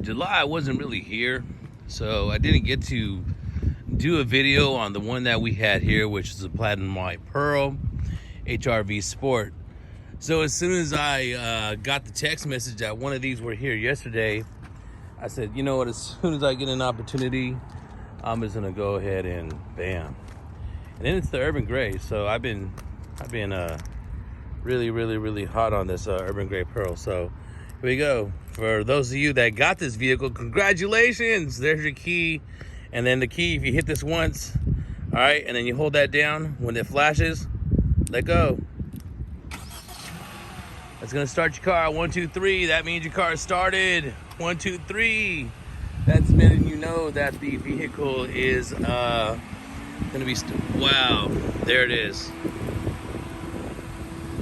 July wasn't really here, so I didn't get to do a video on the one that we had here, which is a Platinum White Pearl HRV Sport. So as soon as I got the text message that one of these were here yesterday, I said, you know what, as soon as I get an opportunity, I'm just gonna go ahead and bam. And then it's the Urban Gray. So I've been really hot on this Urban Gray Pearl. So here we go. For those of you that got this vehicle, congratulations. There's your key. And then the key, if you hit this once, all right, and then you hold that down, when it flashes, let go. That's gonna start your car. 1, 2, 3. That means your car started. 1, 2, 3. That's letting you know that the vehicle is gonna be, wow, there it is.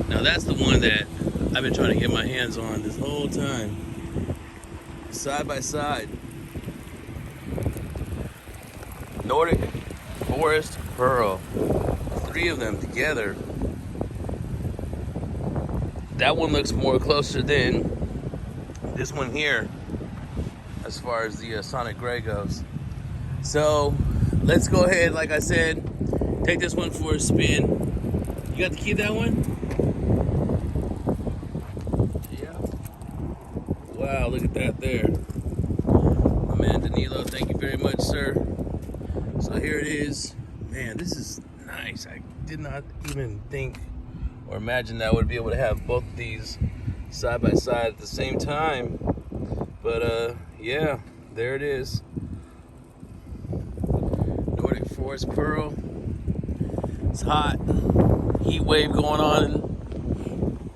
Now that's the one that I've been trying to get my hands on this whole time. Side by side. Noric Forest Pearl. 3 of them together. That one looks more closer than this one here as far as the Sonic Gray goes. So let's go ahead, like I said, take this one for a spin. You got the key to that one? Yeah. Wow, look at that there. My man Danilo, thank you very much, sir. So here it is. Man, this is nice. I did not even think or imagine that I would be able to have both of these side by side at the same time. But yeah, there it is. Nordic Forest Pearl. It's hot. Heat wave going on in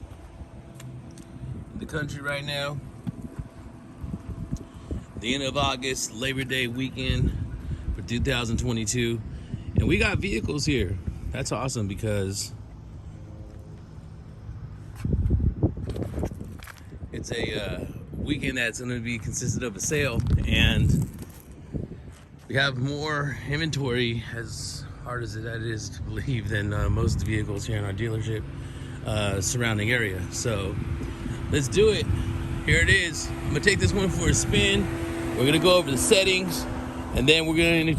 the country right now. The end of August, Labor Day weekend for 2022. And we got vehicles here. That's awesome because it's a weekend that's going to be consisted of a sale, and we have more inventory, as hard as that is to believe, than most of the vehicles here in our dealership surrounding area. So let's do it. Here it is. I'm gonna take this one for a spin. We're gonna go over the settings, and then we're going to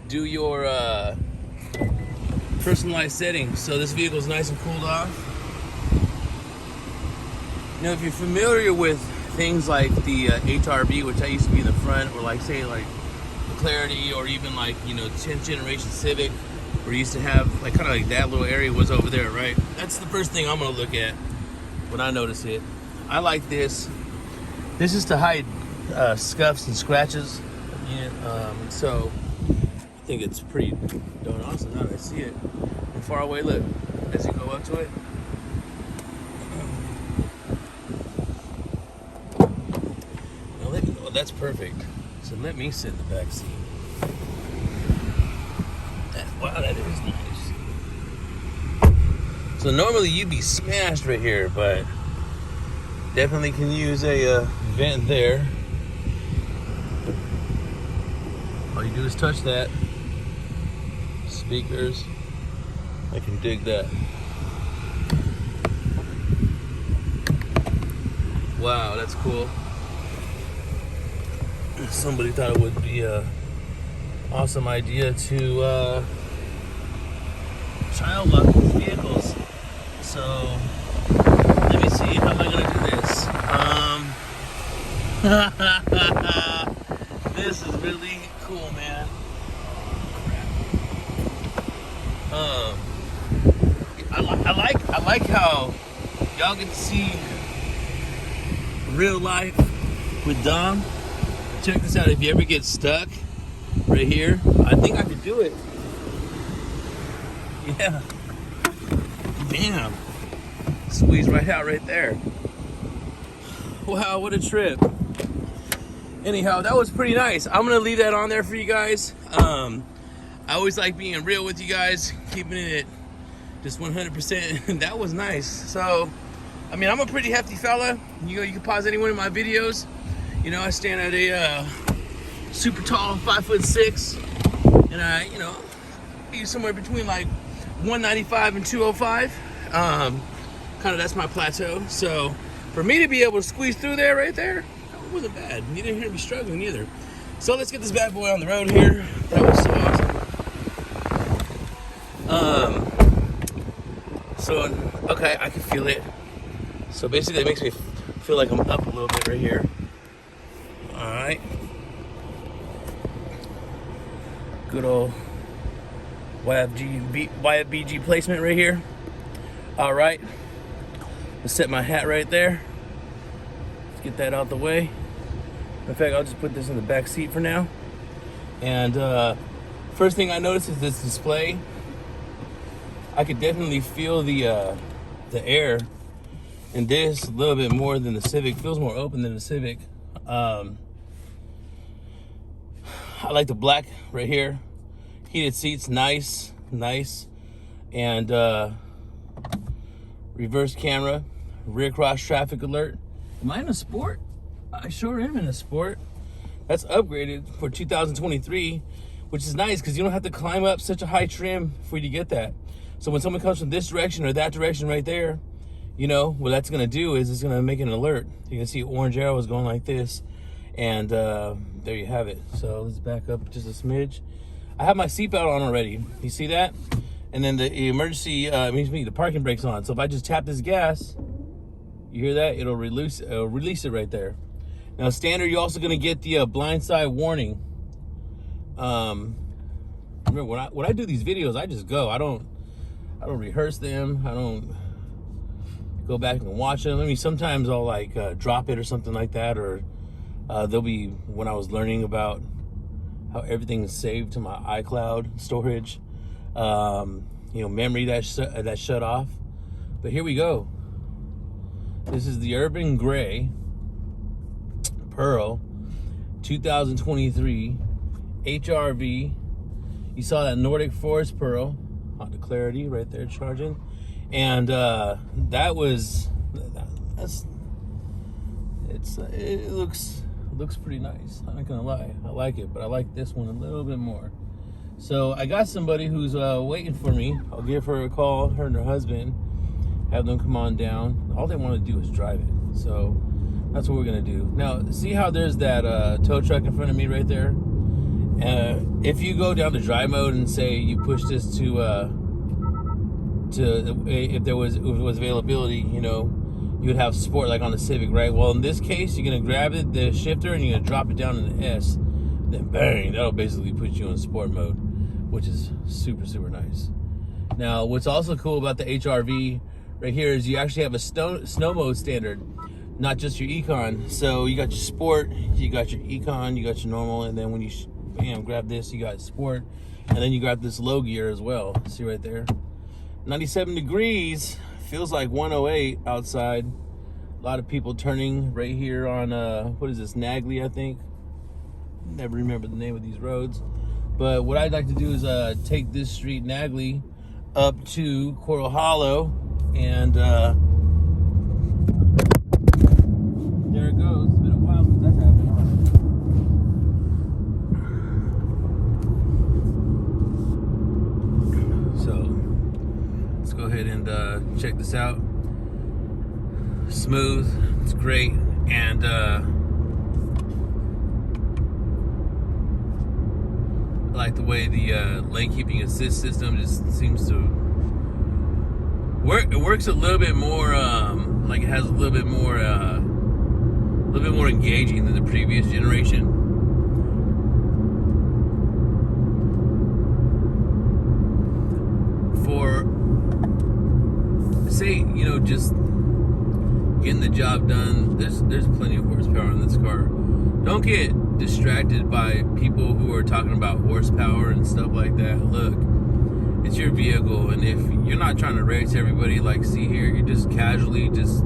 do your personalized settings. So this vehicle is nice and cooled off. You know, if you're familiar with things like the HRV, which I used to be in the front, or like say like the Clarity, or even like, you know, 10th generation Civic, where you used to have like kind of like that little area was over there, right? That's the first thing I'm gonna look at when I notice it. I like this. This is to hide scuffs and scratches. Yeah, so I think it's pretty darn awesome now that I see it from far away. Look, as you go up to it. Now that's perfect. So let me sit in the back seat. Wow, that is nice. So normally you'd be smashed right here, but definitely can use a vent there. All you do is touch that. Speakers, I can dig that. Wow, that's cool. Somebody thought it would be a awesome idea to child lock these vehicles. So let me see, how am I gonna do this? This is really cool, man. I like how y'all get to see real life with Dom. Check this out. If you ever get stuck right here, I think I could do it. Yeah. Bam. Squeeze right out right there. Wow, what a trip. Anyhow, that was pretty nice. I'm gonna leave that on there for you guys. I always like being real with you guys, keeping it just 100%. That was nice. So, I mean, I'm a pretty hefty fella. You can pause any one of my videos. You know, I stand at a super tall 5'6", and I, you know, be somewhere between like 195 and 205. kind of that's my plateau. So for me to be able to squeeze through there right there, that wasn't bad. You didn't hear me struggling either. So let's get this bad boy on the road here. That was so awesome. So okay, I can feel it. So basically, it makes me feel like I'm up a little bit right here. All right. Good old YFBG placement right here. All right. Let's set my hat right there. Let's get that out the way. In fact, I'll just put this in the back seat for now. And first thing I noticed is this display. I could definitely feel the air in this a little bit more than the Civic. Feels more open than the Civic. I like the black right here. Heated seats, nice. And reverse camera, rear cross traffic alert. Am I in a Sport? I sure am in a Sport. That's upgraded for 2023, which is nice because you don't have to climb up such a high trim for you to get that. So when someone comes from this direction or that direction right there, you know, what that's gonna do is it's gonna make an alert. You can see orange arrows going like this, and there you have it. So let's back up just a smidge. I have my seatbelt on already. You see that? And then the emergency, the parking brake's on. So if I just tap this gas, you hear that? It'll release it right there. Now standard, you're also gonna get the blind side warning. Remember when I do these videos, I just go. I don't rehearse them. I don't go back and watch them. I mean, sometimes I'll like drop it or something like that, or there'll be when I was learning about how everything is saved to my iCloud storage, memory that shut off. But here we go. This is the Urban Gray Pearl 2023 HRV. You saw that Nordic Forest Pearl, Honda Clarity right there charging, and it looks pretty nice. I'm not gonna lie, I like it, but I like this one a little bit more. So I got somebody who's waiting for me. I'll give her a call, her and her husband, have them come on down. All they want to do is drive it, so that's what we're gonna do. Now, see how there's that tow truck in front of me right there? If you go down to drive mode and say you push this to if there was availability, you know, you would have Sport like on the Civic, right? Well, in this case, you're gonna grab the shifter and you're gonna drop it down in the S, then bang, that'll basically put you in Sport mode, which is super nice. Now, what's also cool about the HRV right here is you actually have a snow mode standard, not just your Econ. So you got your Sport, you got your Econ, you got your normal, and then when you grab this, you got Sport, and then you got this low gear as well. See right there, 97 degrees, feels like 108 outside. A lot of people turning right here on what is this, Nagley, I think. Never remember the name of these roads, but what I'd like to do is take this street, Nagley, up to Coral Hollow, and there it goes. It's been a while since that's happened. So let's go ahead and check this out. Smooth, it's great, and I like the way the lane keeping assist system just seems to work. It works a little bit more, like it has a little bit more engaging than the previous generation. For, say, you know, just getting the job done, there's plenty of horsepower in this car. Don't get distracted by people who are talking about horsepower and stuff like that. Look, it's your vehicle, and if you're not trying to race everybody, like see here, you're just casually just,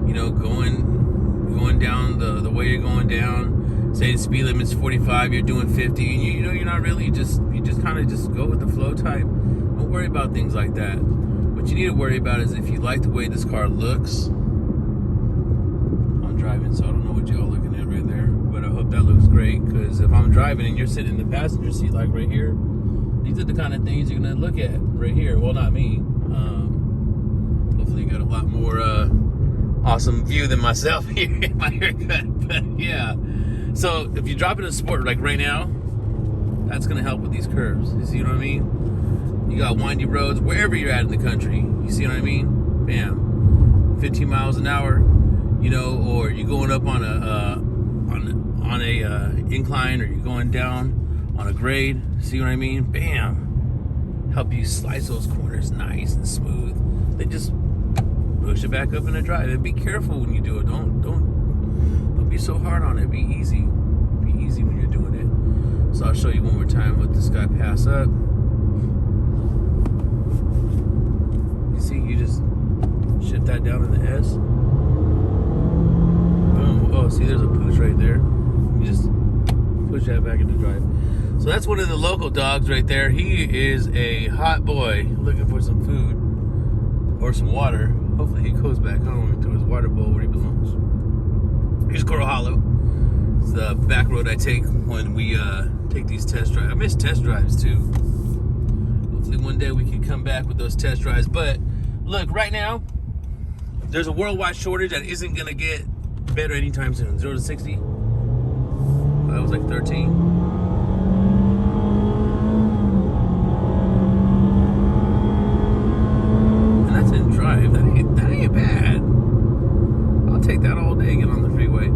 you know, going down the way you're going down. Say the speed limit's 45, you're doing 50, and you know you're not really, you just kind of just go with the flow type. Don't worry about things like that. What you need to worry about is if you like the way this car looks. I'm driving, so I don't know what y'all looking at right there, but I hope that looks great, because if I'm driving and you're sitting in the passenger seat like right here, these are the kind of things you're gonna look at right here. Well, not me. Hopefully you got a lot more awesome view than myself here in my haircut. But yeah, so if you drop it in sport like right now, that's gonna help with these curves. You see what I mean? You got windy roads wherever you're at in the country. You see what I mean? Bam, 15 miles an hour. You know, or you're going up on a incline, or you're going down on a grade. See what I mean? Bam, help you slice those corners nice and smooth. They just push it back up in the drive. And be careful when you do it. Don't be so hard on it. Be easy. Be easy when you're doing it. So I'll show you one more time. Let this guy pass up. You see, you just shift that down in the S. Boom. Oh, see, there's a push right there. You just push that back into drive. So that's one of the local dogs right there. He is a hot boy looking for some food or some water. Hopefully he goes back home into his water bowl where he belongs. Here's Coral Hollow. It's the back road I take when we take these test drives. I miss test drives too. Hopefully one day we can come back with those test drives. But look, right now, there's a worldwide shortage that isn't gonna get better anytime soon. 0 to 60. That was like 13. And that's in drive. That ain't bad. I'll take that all day, get on the freeway.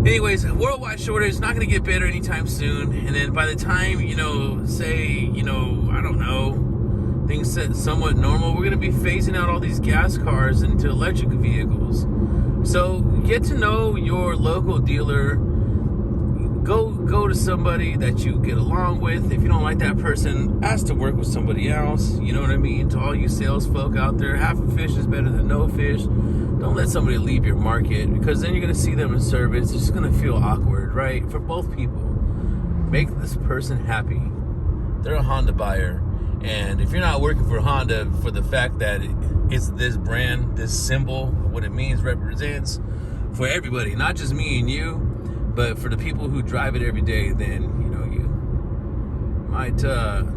Anyways, worldwide shortage is not going to get better anytime soon. And then by the time, say, I don't know, things set somewhat normal, we're going to be phasing out all these gas cars into electric vehicles. So get to know your local dealer. Go to somebody that you get along with. If you don't like that person, ask to work with somebody else. You know what I mean? To all you sales folk out there, half a fish is better than no fish. Don't let somebody leave your market, because then you're going to see them in service. It's just going to feel awkward, right? For both people. Make this person happy. They're a Honda buyer. And if you're not working for Honda for the fact that it's this brand, this symbol, what it means, represents for everybody, not just me and you, but for the people who drive it every day, then, you might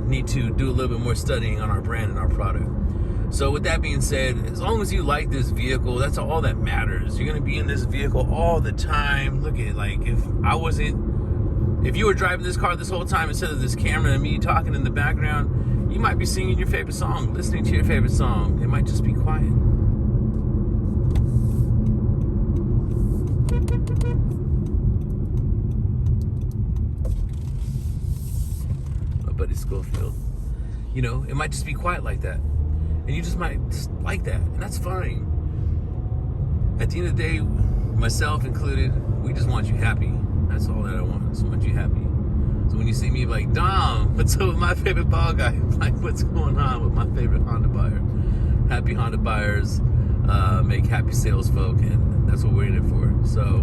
need to do a little bit more studying on our brand and our product. So with that being said, as long as you like this vehicle, that's all that matters. You're going to be in this vehicle all the time. Look at, like, if you were driving this car this whole time instead of this camera and me talking in the background, you might be singing your favorite song, listening to your favorite song. It might just be quiet. My buddy Schofield. It might just be quiet like that. And you just might just like that. And that's fine. At the end of the day, myself included, we just want you happy. That's all that I want. I just want you happy. So when you see me like, Dom, what's up with my favorite ball guy? Like, what's going on with my favorite Honda buyer? Happy Honda buyers make happy sales folk, and that's what we're in it for. So,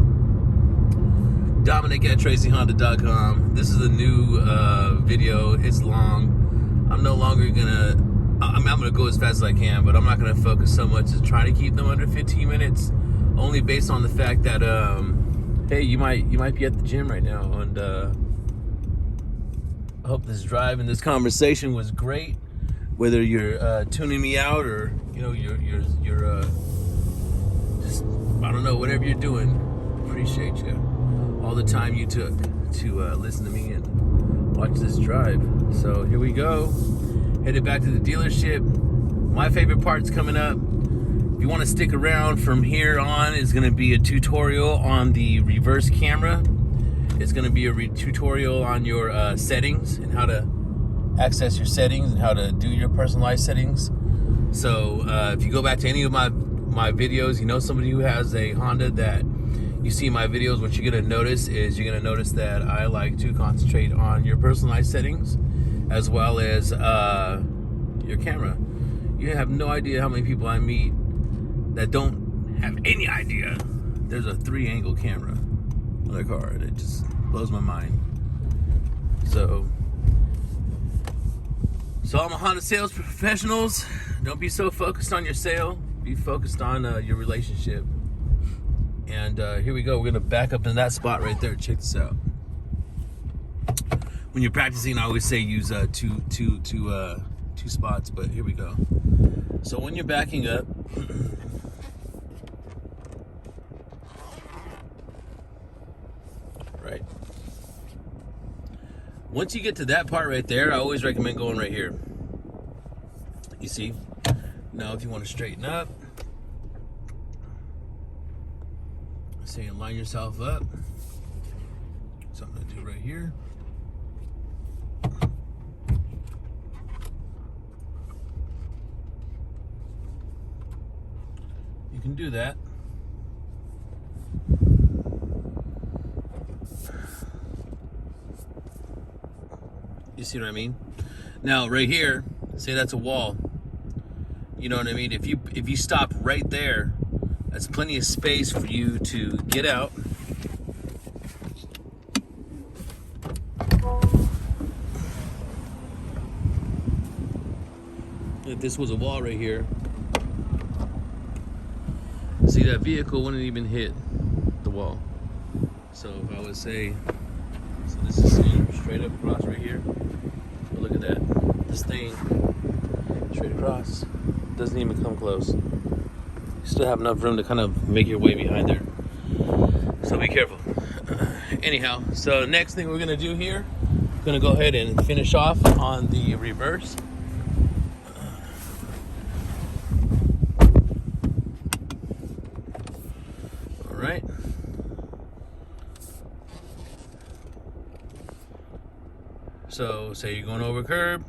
Dominic at TracyHonda.com. This is a new video. It's long. I'm no longer gonna. I'm gonna go as fast as I can, but I'm not gonna focus so much as trying to keep them under 15 minutes. Only based on the fact that, hey, you might be at the gym right now, and I hope this drive and this conversation was great. Whether you're tuning me out or you're just, I don't know, whatever you're doing, appreciate you. All the time you took to listen to me and watch this drive. So here we go. Headed back to the dealership. My favorite part's coming up. If you want to stick around, from here on is going to be a tutorial on the reverse camera. It's going to be a tutorial on your settings and how to access your settings and how to do your personalized settings. So if you go back to any of my videos, somebody who has a Honda that you see in my videos, what you're going to notice is you're going to notice that I like to concentrate on your personalized settings as well as your camera. You have no idea how many people I meet that don't have any idea there's a 3-angle camera on their car, and it just blows my mind. So I'm a Honda sales professionals. Don't be so focused on your sale. Be focused on your relationship. And here we go. We're gonna back up in that spot right there. Check this out. When you're practicing, I always say use two spots, but here we go. So when you're backing up, Once you get to that part right there, I always recommend going right here. You see? Now if you want to straighten up, say line yourself up. Something to do right here. You can do that. You see what I mean? Now right here, say that's a wall. You know what I mean? If you stop right there, that's plenty of space for you to get out. If this was a wall right here, see, that vehicle wouldn't even hit the wall. So if I would say, so this is straight up across right here. But look at that. This thing straight across doesn't even come close. You still have enough room to kind of make your way behind there. So be careful. Anyhow, so next thing we're gonna do here, gonna go ahead and finish off on the reverse. All right. So say you're going over a curb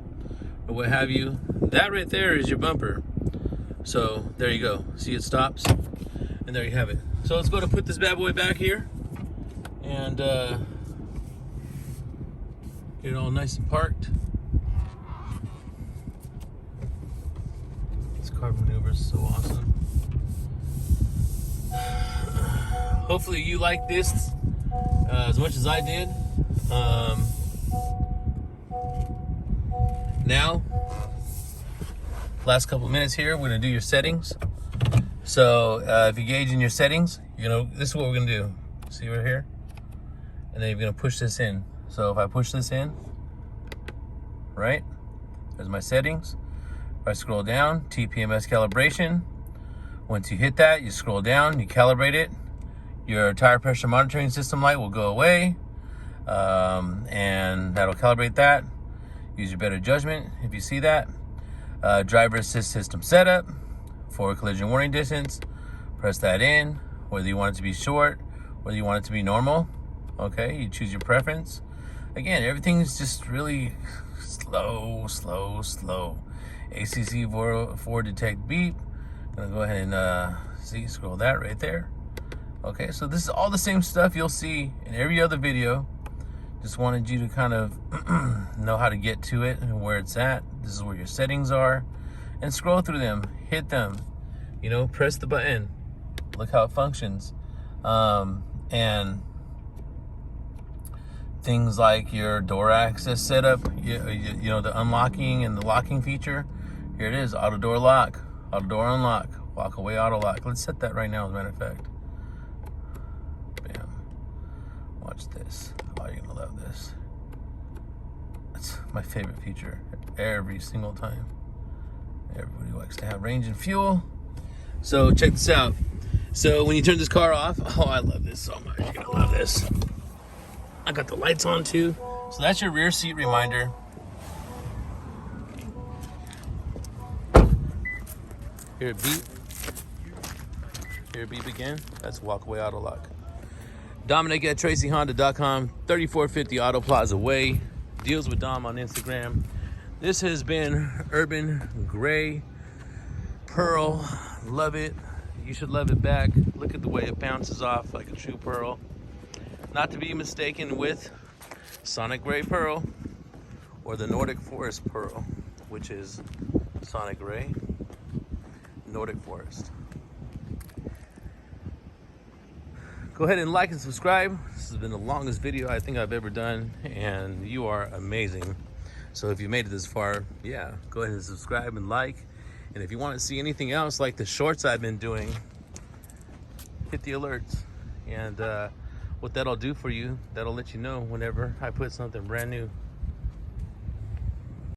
or what have you, that right there is your bumper. So there you go. See, it stops, and there you have it. So let's go to put this bad boy back here and get it all nice and parked. This car maneuver is so awesome. Hopefully you like this as much as I did. Now, last couple of minutes here, we're gonna do your settings. So if you gauge in your settings, you know, this is what we're gonna do. See right here? And then you're gonna push this in. So if I push this in, right? There's my settings. If I scroll down, TPMS calibration. Once you hit that, you scroll down, you calibrate it. Your tire pressure monitoring system light will go away. And that'll calibrate that. Use your better judgment if you see that. Driver assist system setup for collision warning distance. Press that in, whether you want it to be short, whether you want it to be normal. Okay, you choose your preference. Again, everything's just really slow. ACC 4 detect beep. I'm gonna go ahead and see, scroll that right there. Okay, so this is all the same stuff you'll see in every other video. Just wanted you to kind of know how to get to it and where it's at. This is where your settings are. And scroll through them, hit them, you know, press the button. Look how it functions. And things like your door access setup, you know, the unlocking and the locking feature. Here it is, auto door lock, auto door unlock, walk away auto lock. Let's set that right now, as a matter of fact. Bam. Watch this. Oh, you're gonna love this. It's my favorite feature every single time. Everybody likes to have range and fuel. So check this out. So when you turn this car off, oh, I love this so much. You're gonna love this. I got the lights on too. So that's your rear seat reminder. Hear it beep. Hear it beep again. That's walkaway auto lock. Dominic at TracyHonda.com, 3450 Auto Plaza Way. Deals with Dom on Instagram. This has been Urban Gray Pearl. Love it. You should love it back. Look at the way it bounces off like a true pearl. Not to be mistaken with Sonic Gray Pearl or the Nordic Forest Pearl, which is Sonic Gray, Nordic Forest. Go ahead and like and subscribe. This has been the longest video I think I've ever done, and you are amazing. So if you made it this far, yeah, go ahead and subscribe and like. And if you want to see anything else like the shorts I've been doing, hit the alerts. And what that'll do for you, that'll let you know whenever I put something brand new.